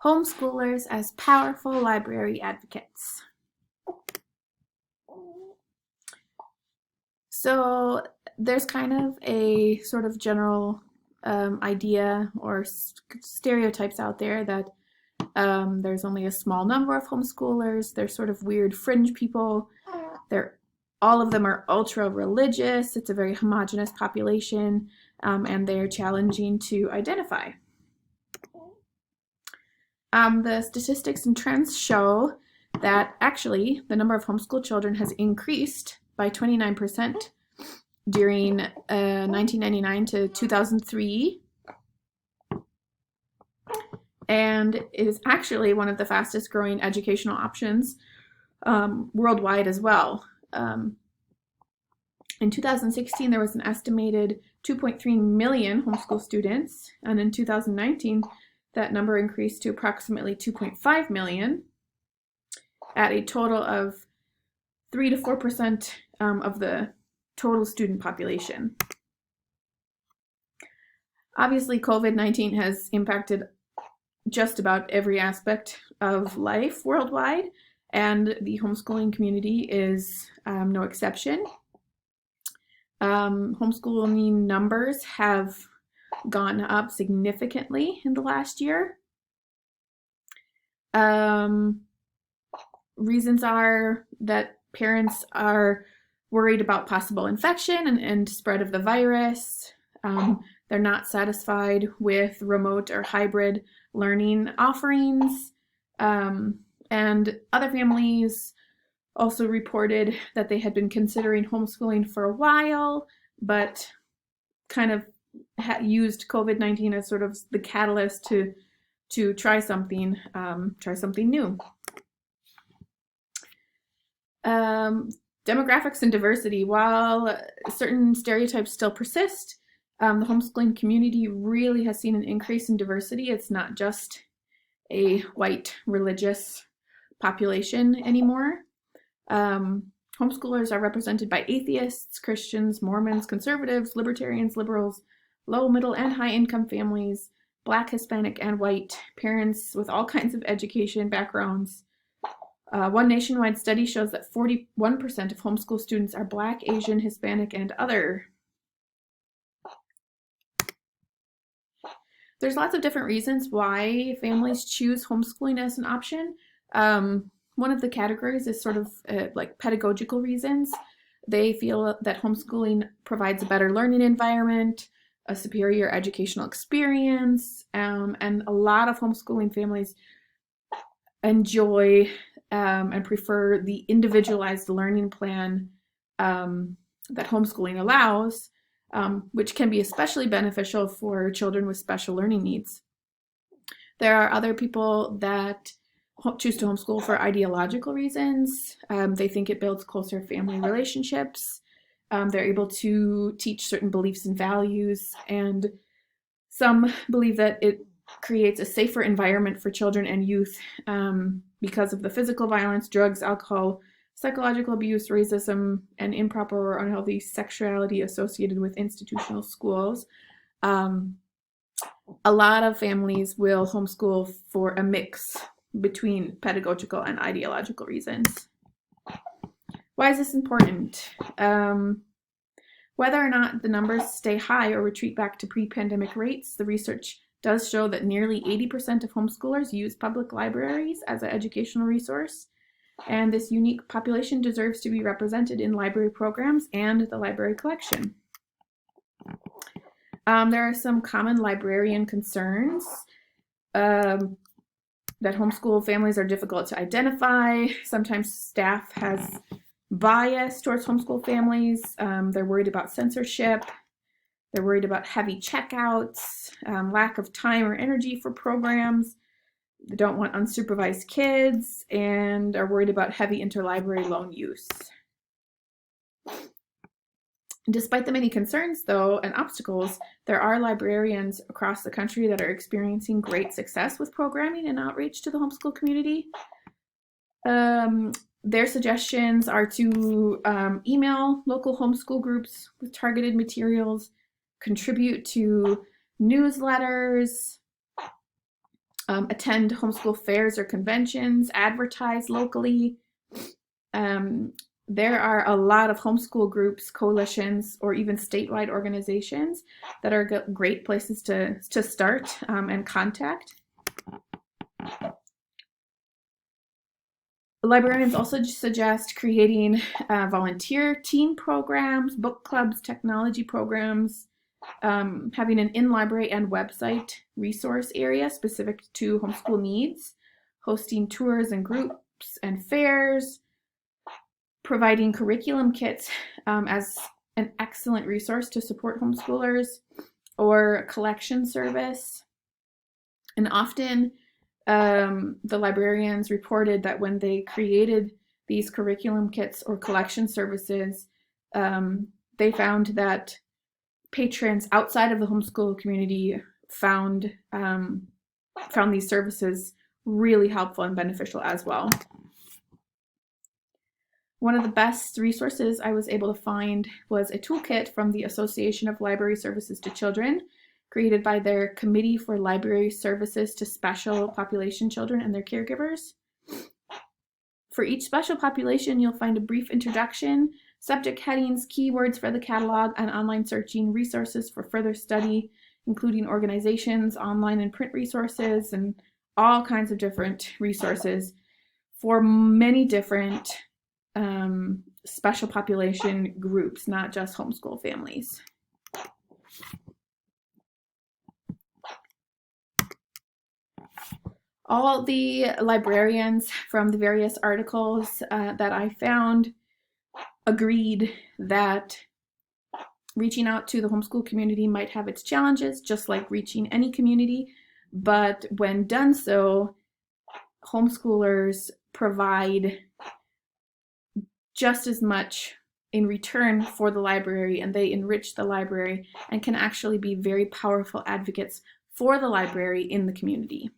Homeschoolers as powerful library advocates. So there's kind of a sort of general idea or stereotypes out there that there's only a small number of homeschoolers. They're sort of weird fringe people. All of them are ultra religious. It's a very homogenous population, and they're challenging to identify. The statistics and trends show that actually the number of homeschool children has increased by 29% during 1999 to 2003, and it is actually one of the fastest growing educational options worldwide as well. In 2016, there was an estimated 2.3 million homeschool students, and in 2019, that number increased to approximately 2.5 million, at a total of 3 to 4% of the total student population. Obviously, COVID-19 has impacted just about every aspect of life worldwide, and the homeschooling community is no exception. Homeschooling numbers have gone up significantly in the last year. Reasons are that parents are worried about possible infection and spread of the virus. They're not satisfied with remote or hybrid learning offerings. And other families also reported that they had been considering homeschooling for a while, but kind of used COVID-19 as sort of the catalyst to try something new. Demographics and diversity. While certain stereotypes still persist, the homeschooling community really has seen an increase in diversity. It's not just a white religious population anymore. Homeschoolers are represented by atheists, Christians, Mormons, conservatives, libertarians, liberals, low, middle, and high income families, Black, Hispanic, and white, parents with all kinds of education backgrounds. One nationwide study shows that 41% of homeschool students are Black, Asian, Hispanic, and other. There's lots of different reasons why families choose homeschooling as an option. One of the categories is sort of like pedagogical reasons. They feel that homeschooling provides a better learning environment, a superior educational experience, and a lot of homeschooling families enjoy and prefer the individualized learning plan that homeschooling allows, which can be especially beneficial for children with special learning needs. There are other people that choose to homeschool for ideological reasons. They think it builds closer family relationships. They're able to teach certain beliefs and values, and some believe that it creates a safer environment for children and youth because of the physical violence, drugs, alcohol, psychological abuse, racism, and improper or unhealthy sexuality associated with institutional schools. A lot of families will homeschool for a mix between pedagogical and ideological reasons. Why is this important? Whether or not the numbers stay high or retreat back to pre-pandemic rates, the research does show that nearly 80% of homeschoolers use public libraries as an educational resource, and this unique population deserves to be represented in library programs and the library collection. There are some common librarian concerns. That homeschool families are difficult to identify. Sometimes staff has bias towards homeschool families. They're worried about censorship. They're worried about heavy checkouts, lack of time or energy for programs. They don't want unsupervised kids and are worried about heavy interlibrary loan use. Despite the many concerns, though, and obstacles, there are librarians across the country that are experiencing great success with programming and outreach to the homeschool community. Their suggestions are to email local homeschool groups with targeted materials, contribute to newsletters, attend homeschool fairs or conventions, advertise locally. There are a lot of homeschool groups, coalitions, or even statewide organizations that are great places to start and contact. Librarians also suggest creating volunteer teen programs, book clubs, technology programs, having an in-library and website resource area specific to homeschool needs, hosting tours and groups and fairs, providing curriculum kits as an excellent resource to support homeschoolers, or collection service. And often the librarians reported that when they created these curriculum kits or collection services, they found that patrons outside of the homeschool community found these services really helpful and beneficial as well. One of the best resources I was able to find was a toolkit from the Association of Library Services to Children, created by their Committee for Library Services to Special Population Children and their caregivers. For each special population, you'll find a brief introduction, subject headings, keywords for the catalog, and online searching resources for further study, including organizations, online and print resources, and all kinds of different resources for many different special population groups, not just homeschool families. All the librarians from the various articles that I found agreed that reaching out to the homeschool community might have its challenges, just like reaching any community, but when done so, homeschoolers provide just as much in return for the library, and they enrich the library and can actually be very powerful advocates for the library in the community.